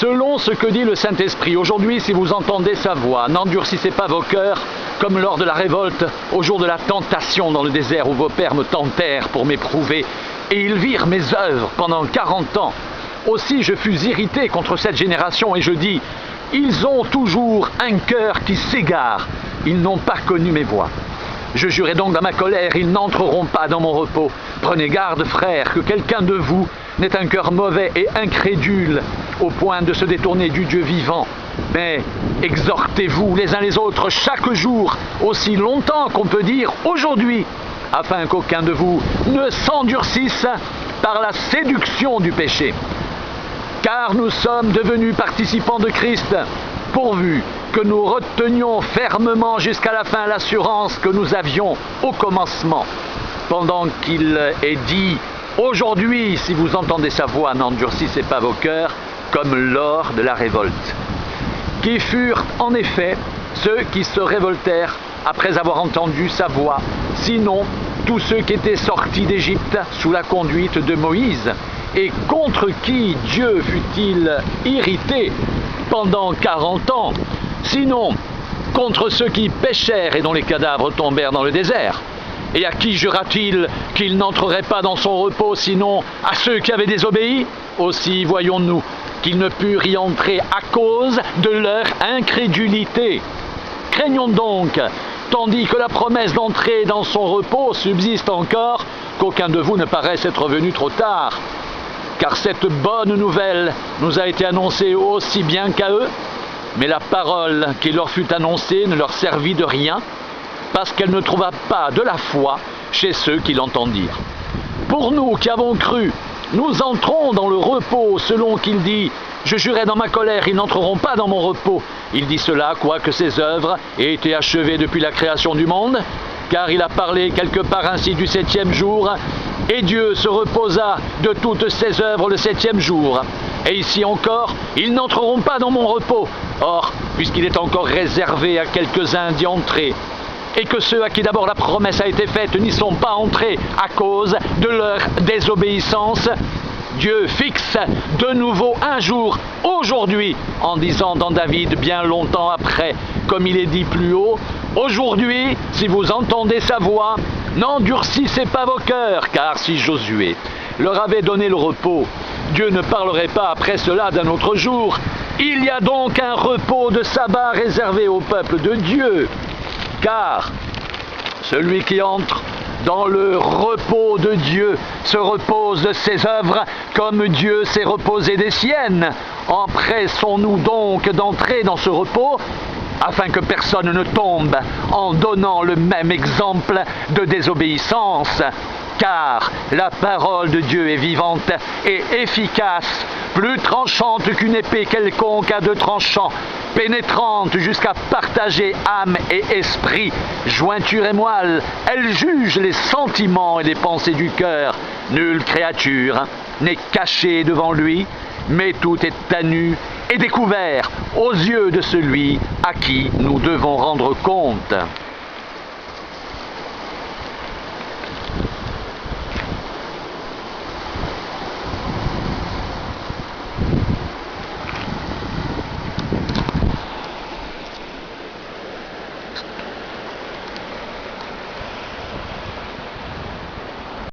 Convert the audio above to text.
Selon ce que dit le Saint-Esprit, aujourd'hui, si vous entendez sa voix, n'endurcissez pas vos cœurs comme lors de la révolte, au jour de la tentation dans le désert où vos pères me tentèrent pour m'éprouver, et ils virent mes œuvres pendant 40 ans. Aussi je fus irrité contre cette génération et je dis, ils ont toujours un cœur qui s'égare, ils n'ont pas connu mes voies. Je jurai donc dans ma colère, ils n'entreront pas dans mon repos. Prenez garde, frères, que quelqu'un de vous n'ait un cœur mauvais et incrédule au point de se détourner du Dieu vivant. Mais exhortez-vous les uns les autres chaque jour, aussi longtemps qu'on peut dire aujourd'hui, afin qu'aucun de vous ne s'endurcisse par la séduction du péché. Car nous sommes devenus participants de Christ, pourvu que nous retenions fermement jusqu'à la fin l'assurance que nous avions au commencement, pendant qu'il est dit « Aujourd'hui, si vous entendez sa voix, n'endurcissez pas vos cœurs, comme lors de la révolte. » Qui furent en effet ceux qui se révoltèrent après avoir entendu sa voix, sinon tous ceux qui étaient sortis d'Égypte sous la conduite de Moïse, et contre qui Dieu fut-il irrité pendant 40 ans, sinon contre ceux qui péchèrent et dont les cadavres tombèrent dans le désert. Et à qui jura-t-il qu'il n'entrerait pas dans son repos, sinon à ceux qui avaient désobéi? Aussi voyons-nous qu'ils ne purent y entrer à cause de leur incrédulité. Craignons donc, tandis que la promesse d'entrer dans son repos subsiste encore, qu'aucun de vous ne paraisse être venu trop tard. Car cette bonne nouvelle nous a été annoncée aussi bien qu'à eux, mais la parole qui leur fut annoncée ne leur servit de rien, parce qu'elle ne trouva pas de la foi chez ceux qui l'entendirent. Pour nous qui avons cru, nous entrons dans le repos, selon qu'il dit « Je jurai dans ma colère, ils n'entreront pas dans mon repos ». Il dit cela, quoique ses œuvres aient été achevées depuis la création du monde, car il a parlé quelque part ainsi du 7e jour, et Dieu se reposa de toutes ses œuvres le 7e jour. Et ici encore, ils n'entreront pas dans mon repos. Or, puisqu'il est encore réservé à quelques-uns d'y entrer, et que ceux à qui d'abord la promesse a été faite n'y sont pas entrés à cause de leur désobéissance, Dieu fixe de nouveau un jour, aujourd'hui, en disant dans David bien longtemps après, comme il est dit plus haut, « Aujourd'hui, si vous entendez sa voix, n'endurcissez pas vos cœurs, car si Josué leur avait donné le repos, Dieu ne parlerait pas après cela d'un autre jour. Il y a donc un repos de sabbat réservé au peuple de Dieu. Car celui qui entre dans le repos de Dieu se repose de ses œuvres comme Dieu s'est reposé des siennes. Empressons-nous donc d'entrer dans ce repos afin que personne ne tombe en donnant le même exemple de désobéissance. Car la parole de Dieu est vivante et efficace, plus tranchante qu'une épée quelconque à 2 tranchants, pénétrante jusqu'à partager âme et esprit, jointure et moelle. Elle juge les sentiments et les pensées du cœur. Nulle créature n'est cachée devant lui, mais tout est à nu et découvert aux yeux de celui à qui nous devons rendre compte.